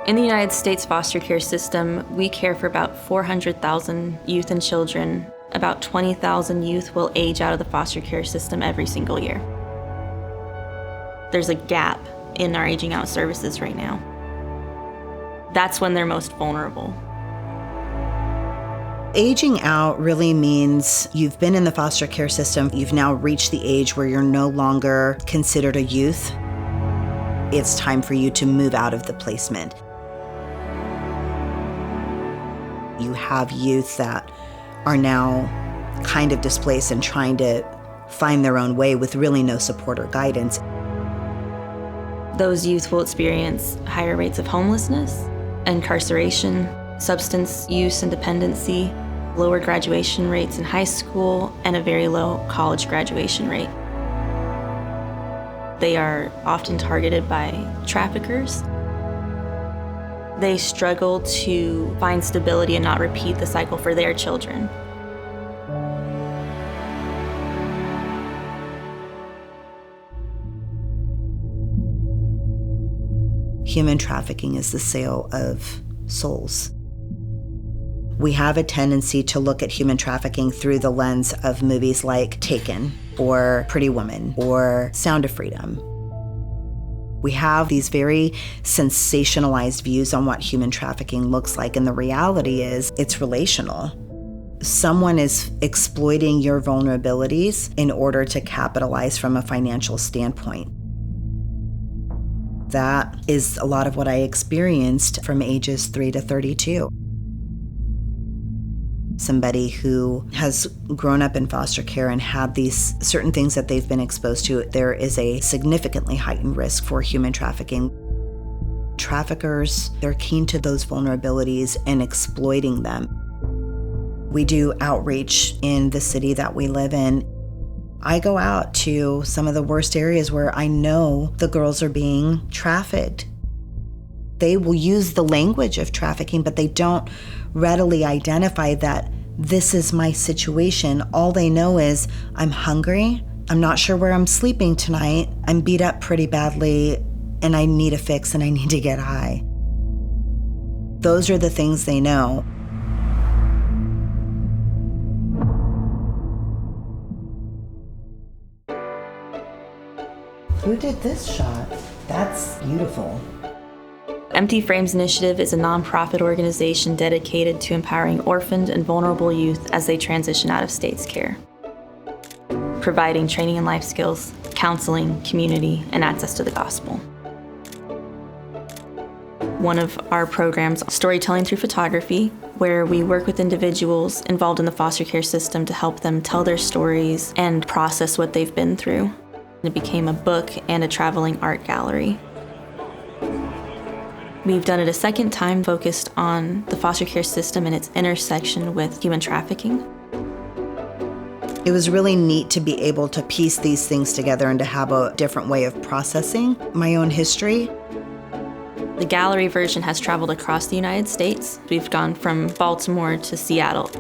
In the United States foster care system, we care for about 400,000 youth and children. About 20,000 youth will age out of the foster care system every single year. There's a gap in our aging out services right now. That's when they're most vulnerable. Aging out really means you've been in the foster care system, you've now reached the age where you're no longer considered a youth. It's time for you to move out of the placement. You have youth that are now kind of displaced and trying to find their own way with really no support or guidance. Those youth will experience higher rates of homelessness, incarceration, substance use and dependency, lower graduation rates in high school, and a very low college graduation rate. They are often targeted by traffickers. They struggle to find stability and not repeat the cycle for their children. Human trafficking is the sale of souls. We have a tendency to look at human trafficking through the lens of movies like Taken, or Pretty Woman, or Sound of Freedom. We have these very sensationalized views on what human trafficking looks like, and the reality is it's relational. Someone is exploiting your vulnerabilities in order to capitalize from a financial standpoint. That is a lot of what I experienced from ages 3 to 32. Somebody who has grown up in foster care and had these certain things that they've been exposed to, there is a significantly heightened risk for human trafficking. Traffickers, they're keen to those vulnerabilities and exploiting them. We do outreach in the city that we live in. I go out to some of the worst areas where I know the girls are being trafficked. They will use the language of trafficking, but they don't readily identify that this is my situation. All they know is I'm hungry, I'm not sure where I'm sleeping tonight, I'm beat up pretty badly, and I need a fix and I need to get high. Those are the things they know. Who did this shot? That's beautiful. Empty Frames Initiative is a nonprofit organization dedicated to empowering orphaned and vulnerable youth as they transition out of state's care, providing training and life skills, counseling, community, and access to the gospel. One of our programs, Storytelling Through Photography, where we work with individuals involved in the foster care system to help them tell their stories and process what they've been through. It became a book and a traveling art gallery. We've done it a second time, focused on the foster care system and its intersection with human trafficking. It was really neat to be able to piece these things together and to have a different way of processing my own history. The gallery version has traveled across the United States. We've gone from Baltimore to Seattle.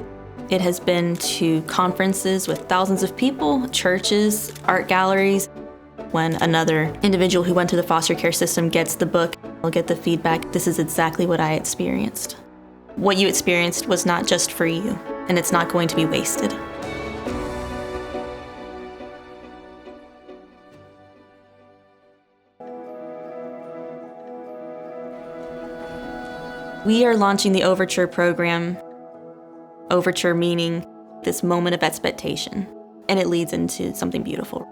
It has been to conferences with thousands of people, churches, art galleries. When another individual who went through the foster care system gets the book, they'll get the feedback, this is exactly what I experienced. What you experienced was not just for you, and it's not going to be wasted. We are launching the Overture program. Overture meaning this moment of expectation, and it leads into something beautiful.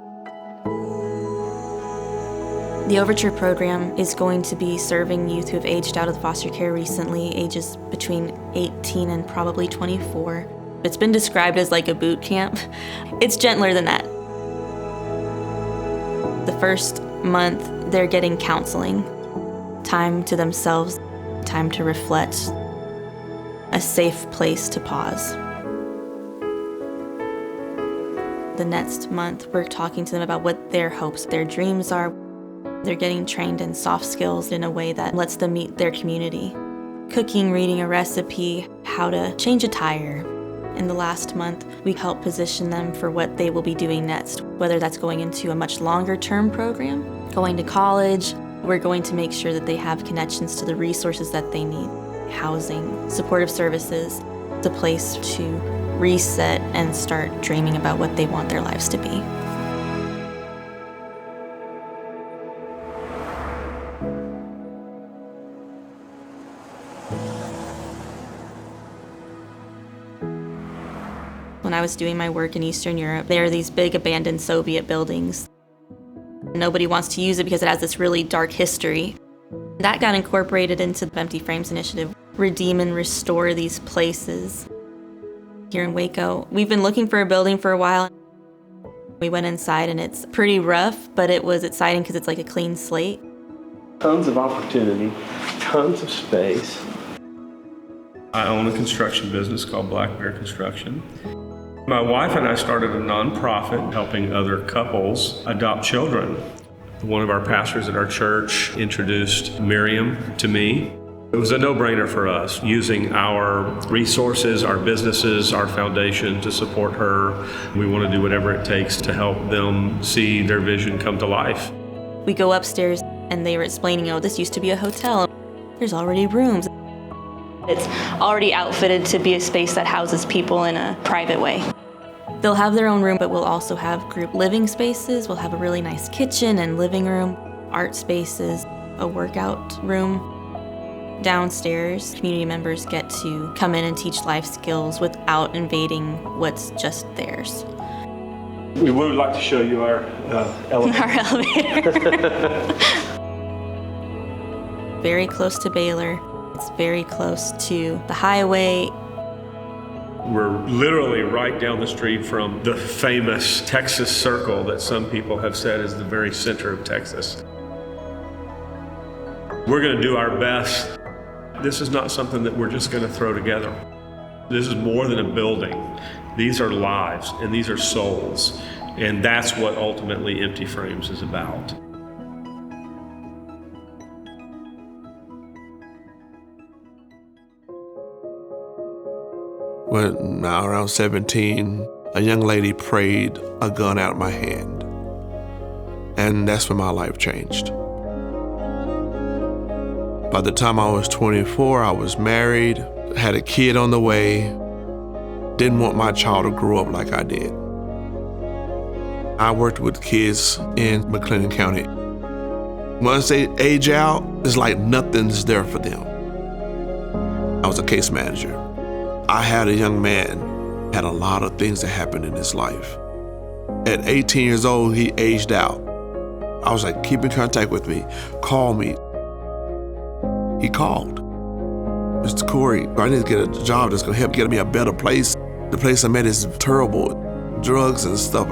The Overture program is going to be serving youth who have aged out of foster care recently, ages between 18 and probably 24. It's been described as like a boot camp. It's gentler than that. The first month, they're getting counseling, time to themselves, time to reflect, a safe place to pause. The next month, we're talking to them about what their hopes, their dreams are. They're getting trained in soft skills in a way that lets them meet their community. Cooking, reading a recipe, how to change a tire. In the last month, we help position them for what they will be doing next, whether that's going into a much longer term program, going to college, We're going to make sure that they have connections to the resources that they need: housing, supportive services, a place to reset and start dreaming about what they want their lives to be. When I was doing my work in Eastern Europe, there are these big abandoned Soviet buildings. Nobody wants to use it because it has this really dark history. That got incorporated into the Empty Frames initiative. Redeem and restore these places. Here in Waco, we've been looking for a building for a while. We went inside and it's pretty rough, but it was exciting because it's like a clean slate. Tons of opportunity, tons of space. I own a construction business called Black Bear Construction. My wife and I started a nonprofit helping other couples adopt children. One of our pastors at our church introduced Miriam to me. It was a no-brainer for us, using our resources, our businesses, our foundation to support her. We want to do whatever it takes to help them see their vision come to life. We go upstairs and they were explaining, this used to be a hotel. There's already rooms. It's already outfitted to be a space that houses people in a private way. They'll have their own room, but we'll also have group living spaces. We'll have a really nice kitchen and living room, art spaces, a workout room. Downstairs, community members get to come in and teach life skills without invading what's just theirs. We would like to show you our elevator. Our elevator. Very close to Baylor. It's very close to the highway. We're literally right down the street from the famous Texas Circle that some people have said is the very center of Texas. We're going to do our best. This is not something that we're just going to throw together. This is more than a building. These are lives and these are souls. And that's what ultimately Empty Frames is about. When I was around 17, a young lady prayed a gun out of my hand. And that's when my life changed. By the time I was 24, I was married, had a kid on the way, didn't want my child to grow up like I did. I worked with kids in McLennan County. Once they age out, it's like nothing's there for them. I was a case manager. I had a young man, had a lot of things that happened in his life. At 18 years old, he aged out. I was like, keep in contact with me, call me. He called. Mr. Corey, I need to get a job that's gonna help get me a better place. The place I'm at is terrible, drugs and stuff.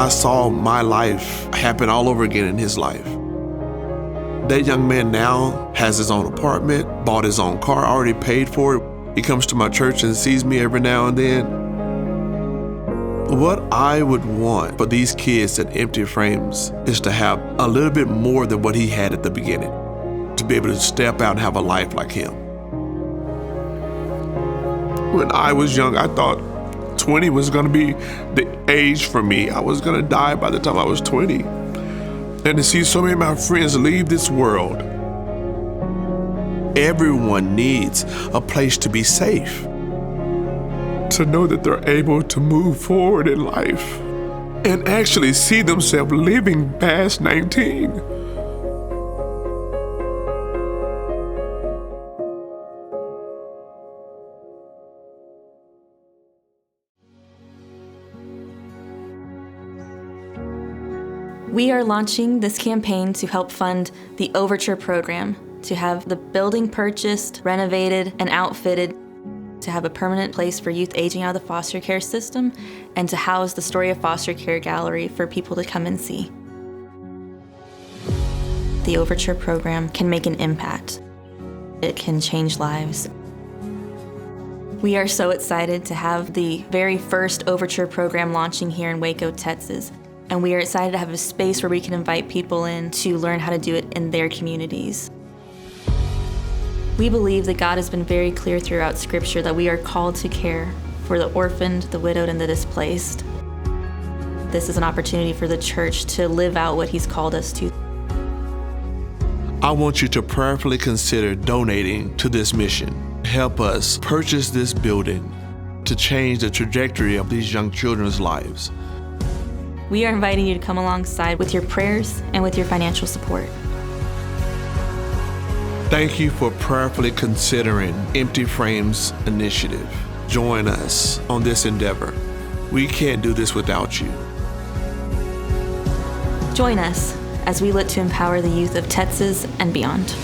I saw my life happen all over again in his life. That young man now has his own apartment, bought his own car, already paid for it. He comes to my church and sees me every now and then. What I would want for these kids at Empty Frames is to have a little bit more than what he had at the beginning, to be able to step out and have a life like him. When I was young, I thought 20 was gonna be the age for me. I was gonna die by the time I was 20. And to see so many of my friends leave this world, everyone needs a place to be safe, to know that they're able to move forward in life and actually see themselves living past 19. We are launching this campaign to help fund the Overture program, to have the building purchased, renovated, and outfitted, to have a permanent place for youth aging out of the foster care system, and to house the Story of Foster Care Gallery for people to come and see. The Overture program can make an impact. It can change lives. We are so excited to have the very first Overture program launching here in Waco, Texas. And we are excited to have a space where we can invite people in to learn how to do it in their communities. We believe that God has been very clear throughout Scripture that we are called to care for the orphaned, the widowed, and the displaced. This is an opportunity for the church to live out what He's called us to. I want you to prayerfully consider donating to this mission. Help us purchase this building to change the trajectory of these young children's lives. We are inviting you to come alongside with your prayers and with your financial support. Thank you for prayerfully considering Empty Frames Initiative. Join us on this endeavor. We can't do this without you. Join us as we look to empower the youth of Texas and beyond.